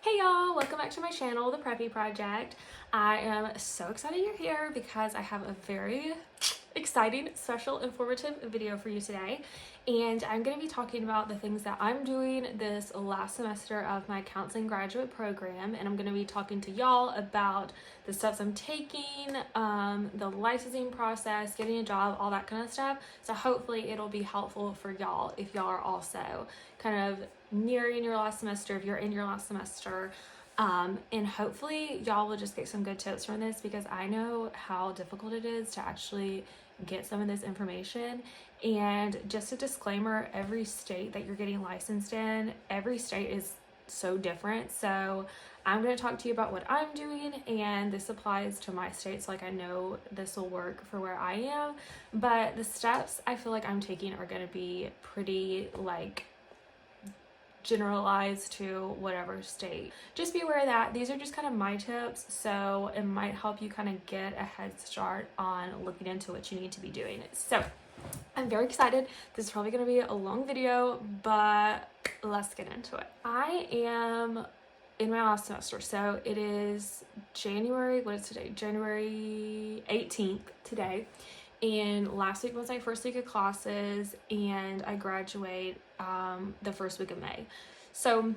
Hey y'all, welcome back to my channel, The Preppy Project. I am so excited you're here because I have a very exciting, special, informative video for you today. And I'm going to be talking about the things that I'm doing this last semester of my counseling graduate program. And I'm going to be talking to y'all about the steps I'm taking, the licensing process, getting a job, all that kind of stuff. So hopefully it'll be helpful for y'all if y'all are also kind of nearing your last semester, if you're in your last semester. And hopefully y'all will just get some good tips from this because I know how difficult it is to actually get some of this information. And just a disclaimer, every state that you're getting licensed in, every state is so different. So I'm going to talk to you about what I'm doing, and this applies to my state, so like I know this will work for where I am, but the steps I feel like I'm taking are going to be pretty like generalized to whatever state. Just be aware that these are just kind of my tips, so it might help you kind of get a head start on looking into what you need to be doing. So I'm very excited. This is probably going to be a long video, but let's get into it. I am in my last semester, so it is January, what is today? January 18th today. And last week was my first week of classes, and I graduate the first week of May. So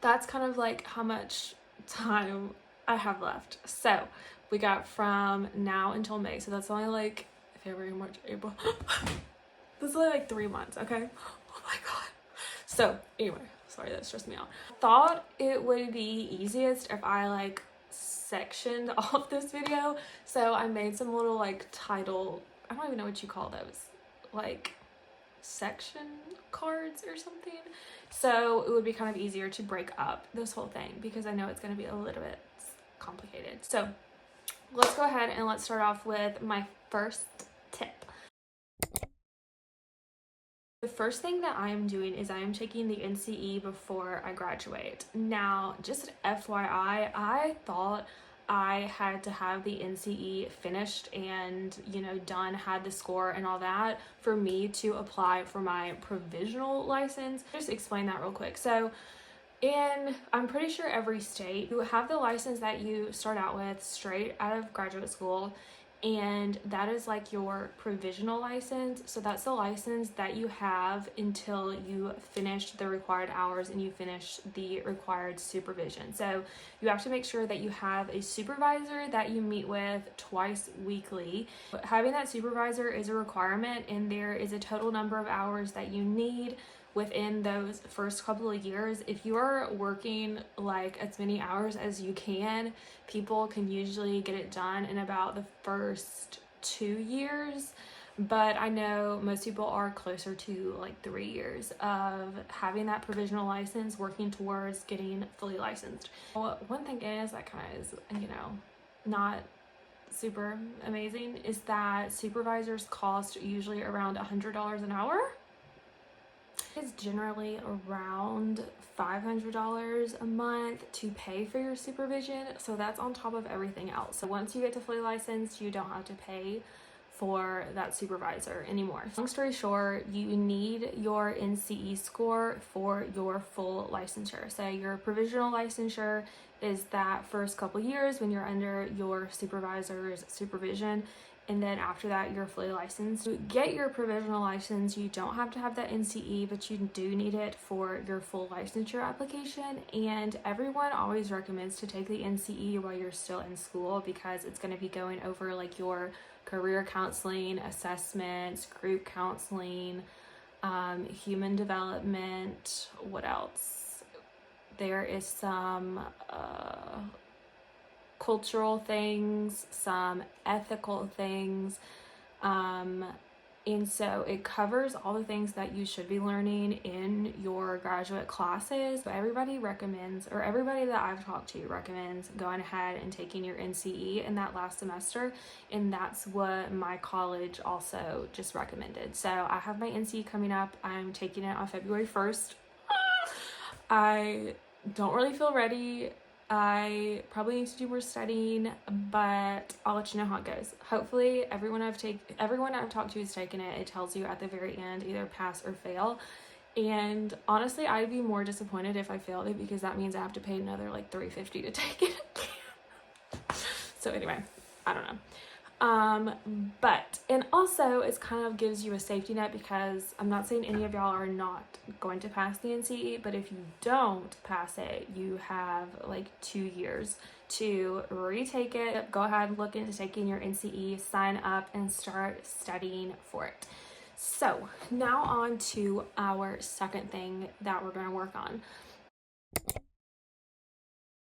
that's kind of like how much time I have left. So we got from now until May. So that's only like February, March, April. This is only like 3 months, okay? Oh my God. So anyway, sorry, that stressed me out. Thought it would be easiest if I like sectioned off this video, so I made some little like title, I don't even know what you call those, like section cards or something, so it would be kind of easier to break up this whole thing because I know it's going to be a little bit complicated. So let's go ahead and let's start off with my first tip. The first thing that I am doing is I am taking the NCE before I graduate. Now, just FYI, I thought I had to have the NCE finished and, done, had the score and all that for me to apply for my provisional license. Just explain that real quick. So, I'm pretty sure every state, you have the license that you start out with straight out of graduate school, and that is like your provisional license. So that's the license that you have until you finish the required hours and you finish the required supervision. So you have to make sure that you have a supervisor that you meet with twice weekly. Having that supervisor is a requirement, and there is a total number of hours that you need within those first couple of years. If you are working like as many hours as you can, people can usually get it done in about the first 2 years. But I know most people are closer to like 3 years of having that provisional license, working towards getting fully licensed. Well, one thing is that kind of is, not super amazing, is that supervisors cost usually around $100 an hour. It's generally around $500 a month to pay for your supervision, so that's on top of everything else. So once you get to fully licensed, you don't have to pay for that supervisor anymore. Long story short, you need your NCE score for your full licensure. So your provisional licensure is that first couple years when you're under your supervisor's supervision, and then after that you're fully licensed. To get your provisional license, you don't have to have that NCE, but you do need it for your full licensure application. And everyone always recommends to take the NCE while you're still in school because it's going to be going over like your career counseling, assessments, group counseling, human development. What else? There is some cultural things, some ethical things, and so it covers all the things that you should be learning in your graduate classes. So everybody recommends, or everybody that I've talked to recommends, going ahead and taking your NCE in that last semester, and that's what my college also just recommended. So I have my NCE coming up. I'm taking it on February 1st. I don't really feel ready. I probably need to do more studying, but I'll let you know how it goes. Hopefully everyone I've talked to has taken it. It tells you at the very end either pass or fail. And honestly, I'd be more disappointed if I failed it, because that means I have to pay another like $350 to take it again. So anyway, I don't know. But, and also it kind of gives you a safety net, because I'm not saying any of y'all are not going to pass the NCE, but if you don't pass it, you have like 2 years to retake it. Go ahead and look into taking your NCE, sign up, and start studying for it. So now on to our second thing that we're going to work on.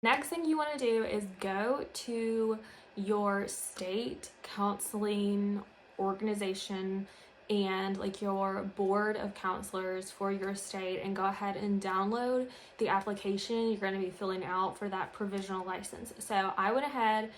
Next thing you want to do is go to your state counseling organization and like your board of counselors for your state, and go ahead and download the application you're going to be filling out for that provisional license. So I went ahead,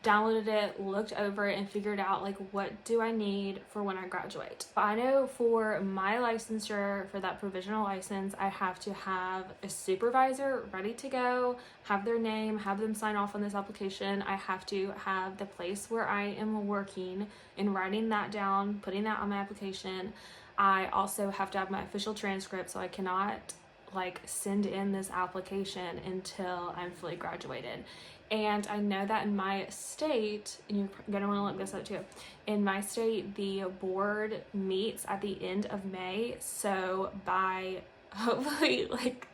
downloaded it, looked over it, and figured out like, what do I need for when I graduate. I know for my licensure for that provisional license, I have to have a supervisor ready to go, have their name, have them sign off on this application. I have to have the place where I am working and writing that down, putting that on my application. I also have to have my official transcript, so I cannot like send in this application until I'm fully graduated. And I know that in my state, and you're gonna wanna look this up too, in my state, the board meets at the end of May. So by hopefully like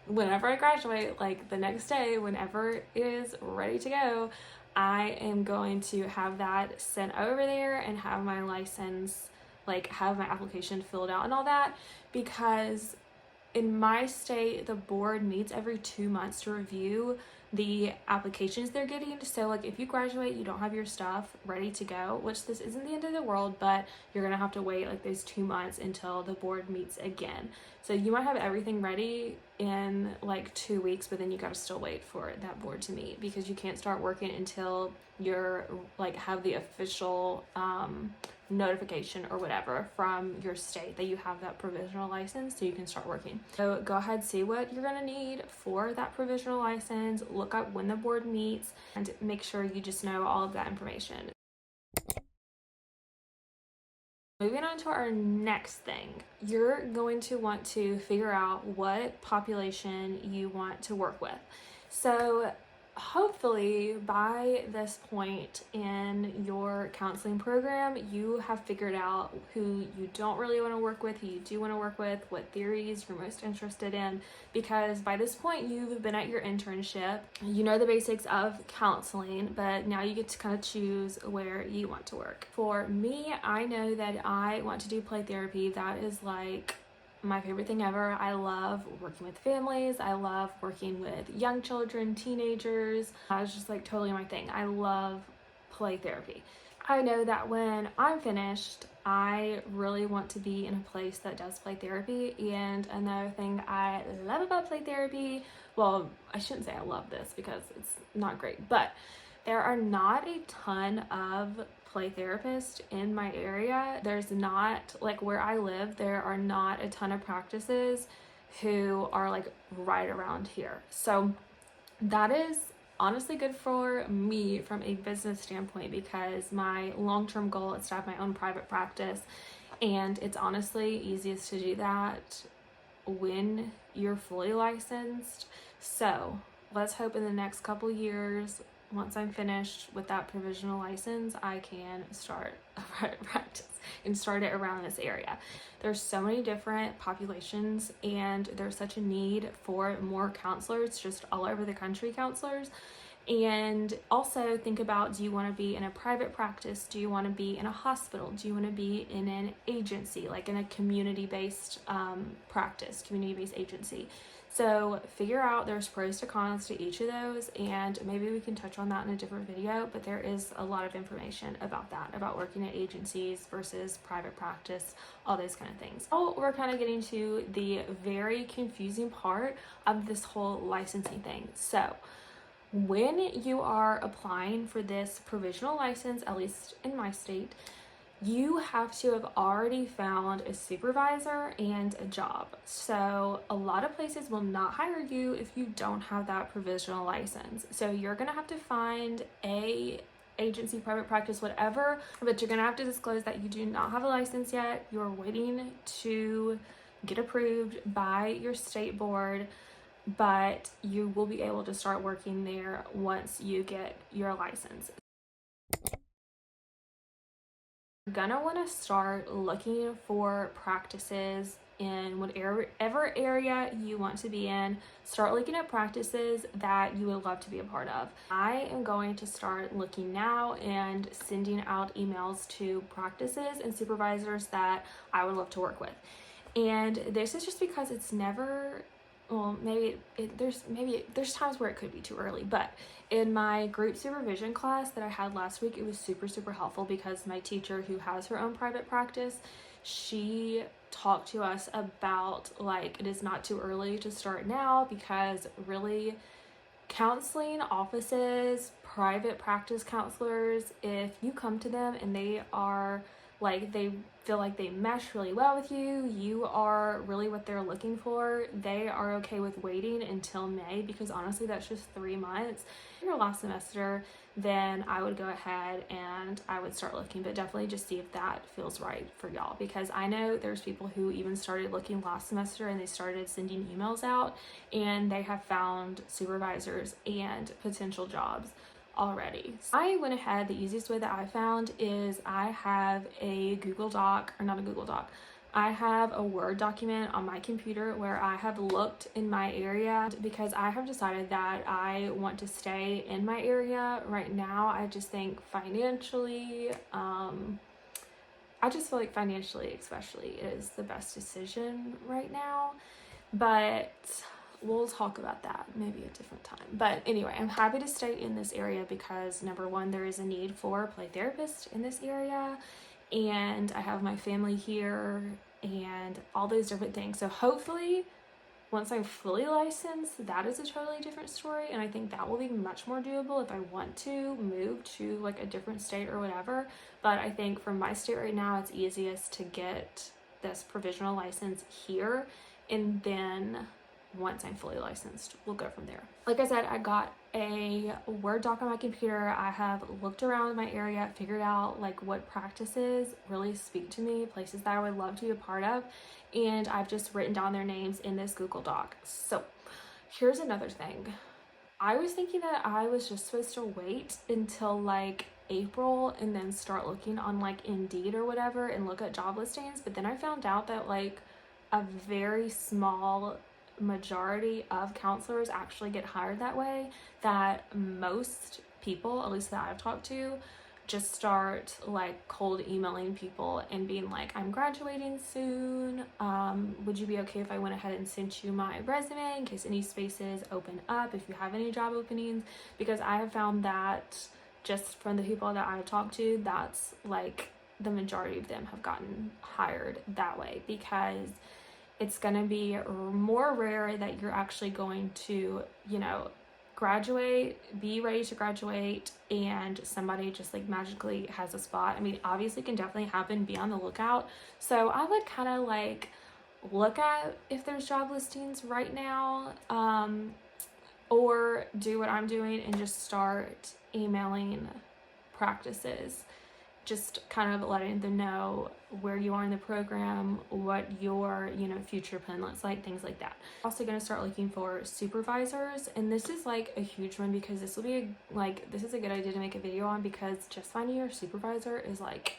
whenever I graduate, like the next day, whenever it is ready to go, I am going to have that sent over there and have my license, like have my application filled out and all that, because in my state, the board meets every 2 months to review the applications they're getting. So like if you graduate, you don't have your stuff ready to go, which this isn't the end of the world, but you're gonna have to wait like those 2 months until the board meets again. So you might have everything ready in like 2 weeks, but then you gotta still wait for that board to meet, because you can't start working until you're like have the official notification or whatever from your state that you have that provisional license, so you can start working. So go ahead, see what you're gonna need for that provisional license, look up when the board meets, and make sure you just know all of that information. Moving on to our next thing, you're going to want to figure out what population you want to work with. So hopefully by this point in your counseling program, you have figured out who you don't really want to work with, who you do want to work with, what theories you're most interested in, because by this point you've been at your internship, you know the basics of counseling, but now you get to kind of choose where you want to work. For me, I know that I want to do play therapy. That is like my favorite thing ever. I love working with families. I love working with young children, teenagers. It's just like totally my thing. I love play therapy. I know that when I'm finished, I really want to be in a place that does play therapy. And another thing I love about play therapy, well, I shouldn't say I love this because it's not great, but there are not a ton of play therapists in my area. There's not, like where I live, there are not a ton of practices who are like right around here. So that is honestly good for me from a business standpoint, because my long-term goal is to have my own private practice, and it's honestly easiest to do that when you're fully licensed. So let's hope in the next couple years, once I'm finished with that provisional license, I can start a private practice and start it around this area. There's so many different populations, and there's such a need for more counselors just all over the country, counselors. And also think about, do you want to be in a private practice? Do you want to be in a hospital? Do you want to be in an agency, like in a community-based practice, community-based agency? So figure out, there's pros to cons to each of those, and maybe we can touch on that in a different video, but there is a lot of information about that, about working at agencies versus private practice, all those kind of things. Oh, we're kind of getting to the very confusing part of this whole licensing thing. So when you are applying for this provisional license, at least in my state, you have to have already found a supervisor and a job. So a lot of places will not hire you if you don't have that provisional license. So you're gonna have to find a agency, private practice, whatever, but you're gonna have to disclose that you do not have a license yet. You're waiting to get approved by your state board, but you will be able to start working there once you get your license. You're gonna want to start looking for practices in whatever area you want to be in. Start looking at practices that you would love to be a part of. I am going to start looking now and sending out emails to practices and supervisors that I would love to work with. And this is just because it's never, well, there's times where it could be too early, but in my group supervision class that I had last week, it was super helpful because my teacher, who has her own private practice, she talked to us about like it is not too early to start now, because really counseling offices, private practice counselors, if you come to them and they are like, they feel like they mesh really well with you, you are really what they're looking for, they are okay with waiting until May, because honestly that's just 3 months. Your last semester, then I would go ahead and I would start looking, but definitely just see if that feels right for y'all, because I know there's people who even started looking last semester and they started sending emails out and they have found supervisors and potential jobs already. So I went ahead, the easiest way that I found is I have a Google Doc, or not a Google Doc, I have a Word document on my computer where I have looked in my area, because I have decided that I want to stay in my area right now. I just think financially, I just feel like financially especially is the best decision right now, but we'll talk about that maybe a different time. But anyway, I'm happy to stay in this area because number one, there is a need for a play therapist in this area, and I have my family here and all those different things. So hopefully once I'm fully licensed, that is a totally different story, and I think that will be much more doable if I want to move to like a different state or whatever. But I think from my state right now, it's easiest to get this provisional license here, and then once I'm fully licensed, we'll go from there. Like I said, I got a Word doc on my computer. I have looked around my area, figured out like what practices really speak to me, places that I would love to be a part of, and I've just written down their names in this Google Doc. So here's another thing. I was thinking that I was just supposed to wait until like April and then start looking on like Indeed or whatever and look at job listings, but then I found out that like a very small majority of counselors actually get hired that way, that most people, at least that I've talked to, just start like cold emailing people and being like, I'm graduating soon, would you be okay if I went ahead and sent you my resume in case any spaces open up, if you have any job openings? Because I have found that just from the people that I've talked to, that's like the majority of them have gotten hired that way, because it's going to be more rare that you're actually going to, you know, graduate, be ready to graduate, and somebody just like magically has a spot. I mean, obviously it can definitely happen, be on the lookout. So I would kind of like look at if there's job listings right now, or do what I'm doing and just start emailing practices, just kind of letting them know where you are in the program, what your, you know, future plan looks like, things like that. Also going to start looking for supervisors, and this is like a huge one because this will be this is a good idea to make a video on, because just finding your supervisor is like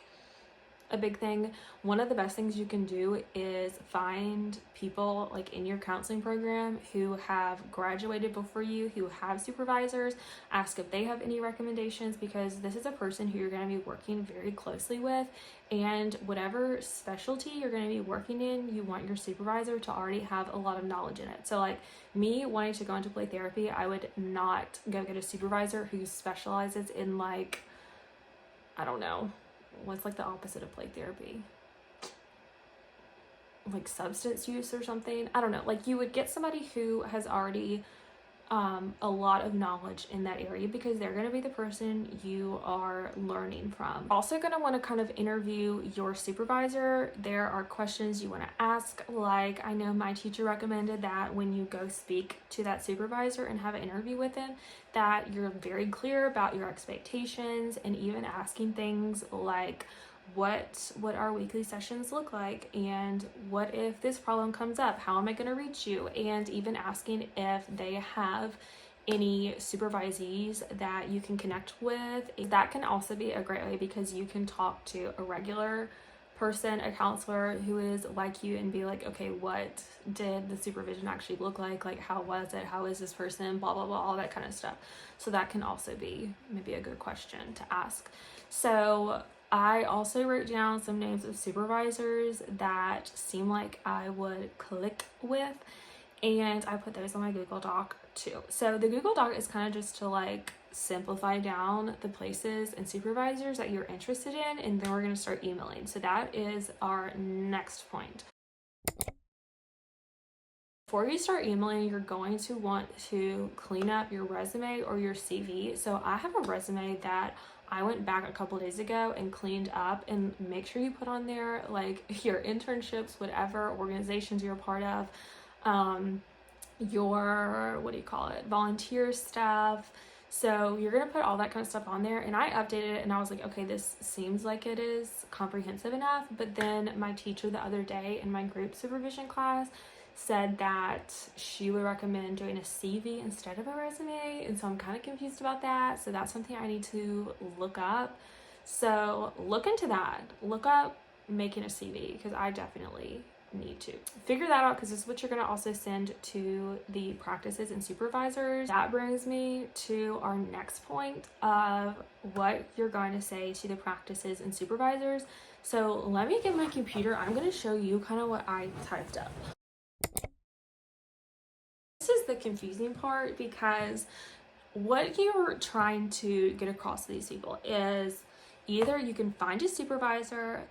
a big thing. One of the best things you can do is find people like in your counseling program who have graduated before you, who have supervisors. Ask if they have any recommendations, because this is a person who you're going to be working very closely with, and whatever specialty you're going to be working in, you want your supervisor to already have a lot of knowledge in it. So like me wanting to go into play therapy, I would not go get a supervisor who specializes in like, I don't know, what's like the opposite of play therapy? Like substance use or something? I don't know. Like you would get somebody who has already a lot of knowledge in that area, because they're going to be the person you are learning from. Also going to want to kind of interview your supervisor. There are questions you want to ask, like I know my teacher recommended that when you go speak to that supervisor and have an interview with them, that you're very clear about your expectations, and even asking things like, what our weekly sessions look like, and what if this problem comes up, how am I going to reach you, and even asking if they have any supervisees that you can connect with. That can also be a great way, because you can talk to a regular person, a counselor who is like you, and be like, okay, what did the supervision actually look like? Like, how was it? How is this person? Blah, blah, blah, all that kind of stuff. So that can also be maybe a good question to ask. So I also wrote down some names of supervisors that seem like I would click with, and I put those on my Google Doc too. So the Google Doc is kind of just to like simplify down the places and supervisors that you're interested in, and then we're going to start emailing. So that is our next point. Before you start emailing, you're going to want to clean up your resume or your CV. So I have a resume that I went back a couple days ago and cleaned up, and make sure you put on there like your internships, whatever organizations you're a part of, your, volunteer stuff. So you're going to put all that kind of stuff on there. And I updated it, and I was like, okay, this seems like it is comprehensive enough. But then my teacher the other day in my group supervision class said that she would recommend doing a CV instead of a resume. And so I'm kind of confused about that. So that's something I need to look up. So look into that. Look up making a CV, because I definitely need to figure that out, because this is what you're going to also send to the practices and supervisors. That brings me to our next point of what you're going to say to the practices and supervisors. So let me get my computer. I'm going to show you kind of what I typed up. This is the confusing part, because what you're trying to get across to these people is either you can find a supervisor,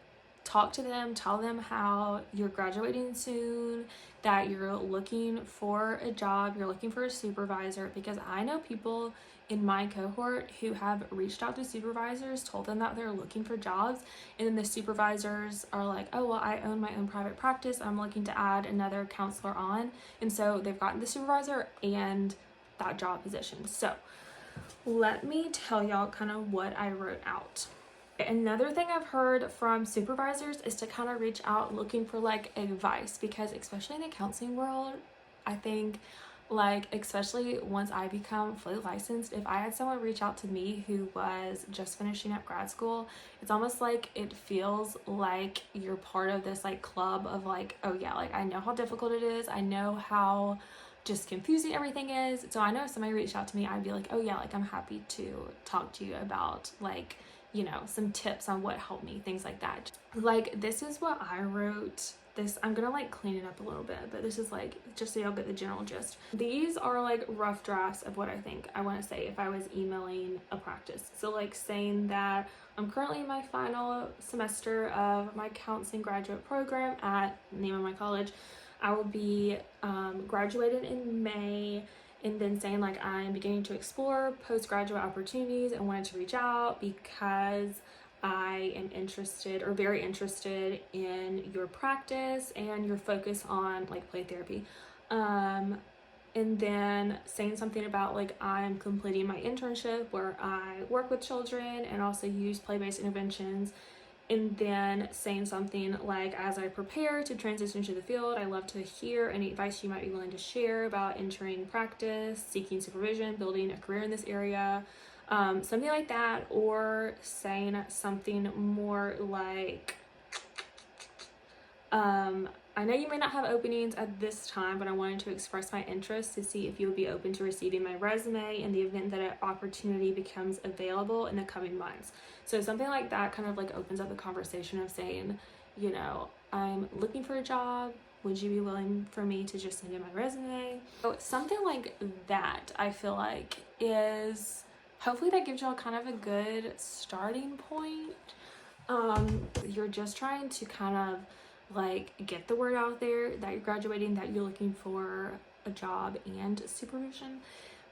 talk to them, tell them how you're graduating soon, that you're looking for a job, you're looking for a supervisor, because I know people in my cohort who have reached out to supervisors, told them that they're looking for jobs, and then the supervisors are like, oh, well, I own my own private practice, I'm looking to add another counselor on, and so they've gotten the supervisor and that job position. So let me tell y'all kind of what I wrote out. Another thing I've heard from supervisors is to kind of reach out looking for like advice, because especially in the counseling world, I think like, especially once I become fully licensed, if I had someone reach out to me who was just finishing up grad school, it's almost like it feels like you're part of this like club of like, oh yeah, like I know how difficult it is, I know how just confusing everything is. So I know if somebody reached out to me, I'd be like, oh yeah, like I'm happy to talk to you about like, you know, some tips on what helped me, things like that. Like, this is what I wrote. This, I'm gonna like clean it up a little bit, but this is like, just so y'all get the general gist. These are like rough drafts of what I think I want to say if I was emailing a practice. So like saying that I'm currently in my final semester of my counseling graduate program at the name of my college. I will be graduated in May. And then saying like I'm beginning to explore postgraduate opportunities and wanted to reach out because I am interested or very interested in your practice and your focus on like play therapy. And then saying something about like I'm completing my internship where I work with children and also use play-based interventions. And then saying something like, as I prepare to transition to the field, I love to hear any advice you might be willing to share about entering practice, seeking supervision, building a career in this area, something like that. Or saying something more like, I know you may not have openings at this time, but I wanted to express my interest to see if you would be open to receiving my resume in the event that an opportunity becomes available in the coming months. So something like that kind of like opens up the conversation of saying, you know, I'm looking for a job. Would you be willing for me to just send in my resume? So something like that, I feel like is, hopefully that gives y'all kind of a good starting point. You're just trying to kind of like get the word out there that you're graduating, that you're looking for a job and supervision.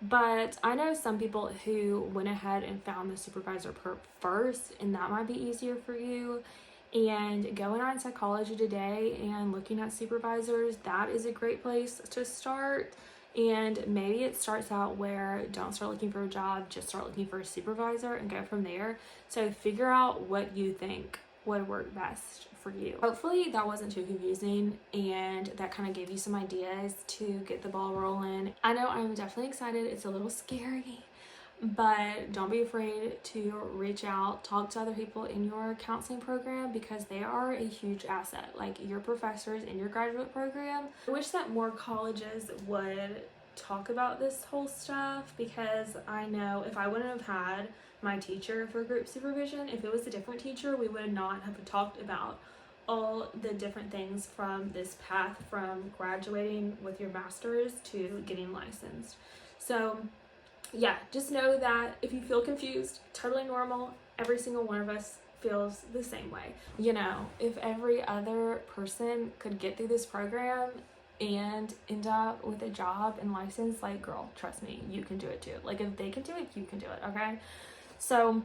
But I know some people who went ahead and found the supervisor first, and that might be easier for you. And going on Psychology Today and looking at supervisors, that is a great place to start. And maybe it starts out where don't start looking for a job, just start looking for a supervisor and go from there. So figure out what you think would work best for you. Hopefully that wasn't too confusing and that kind of gave you some ideas to get the ball rolling. I know I'm definitely excited. It's a little scary, but don't be afraid to reach out, talk to other people in your counseling program, because they are a huge asset, like your professors in your graduate program. I wish that more colleges would talk about this whole stuff, because I know if I wouldn't have had my teacher for group supervision, if it was a different teacher, we would not have talked about all the different things from this path, from graduating with your master's to getting licensed. So yeah, just know that if you feel confused, totally normal. Every single one of us feels the same way. You know, if every other person could get through this program and end up with a job and license, like, girl, trust me, you can do it too. Like, if they can do it, you can do it, okay? So,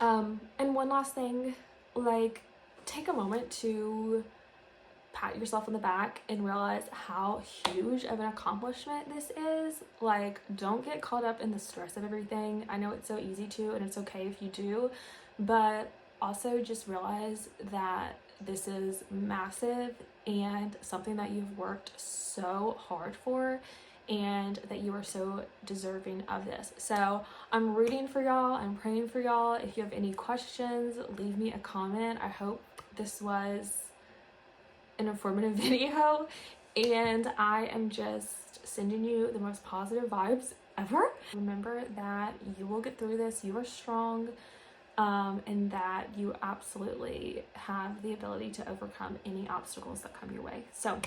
and one last thing, like, take a moment to pat yourself on the back and realize how huge of an accomplishment this is. Like, don't get caught up in the stress of everything. I know it's so easy to, and it's okay if you do, but also just realize that this is massive and something that you've worked so hard for, and that you are so deserving of this. So I'm rooting for y'all. I'm praying for y'all. If you have any questions, leave me a comment. I hope this was an informative video, and I am just sending you the most positive vibes ever. Remember that you will get through this. You are strong, and that you absolutely have the ability to overcome any obstacles that come your way. So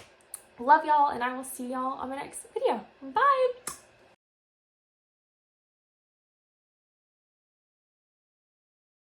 love y'all, and I will see y'all on my next video. Bye.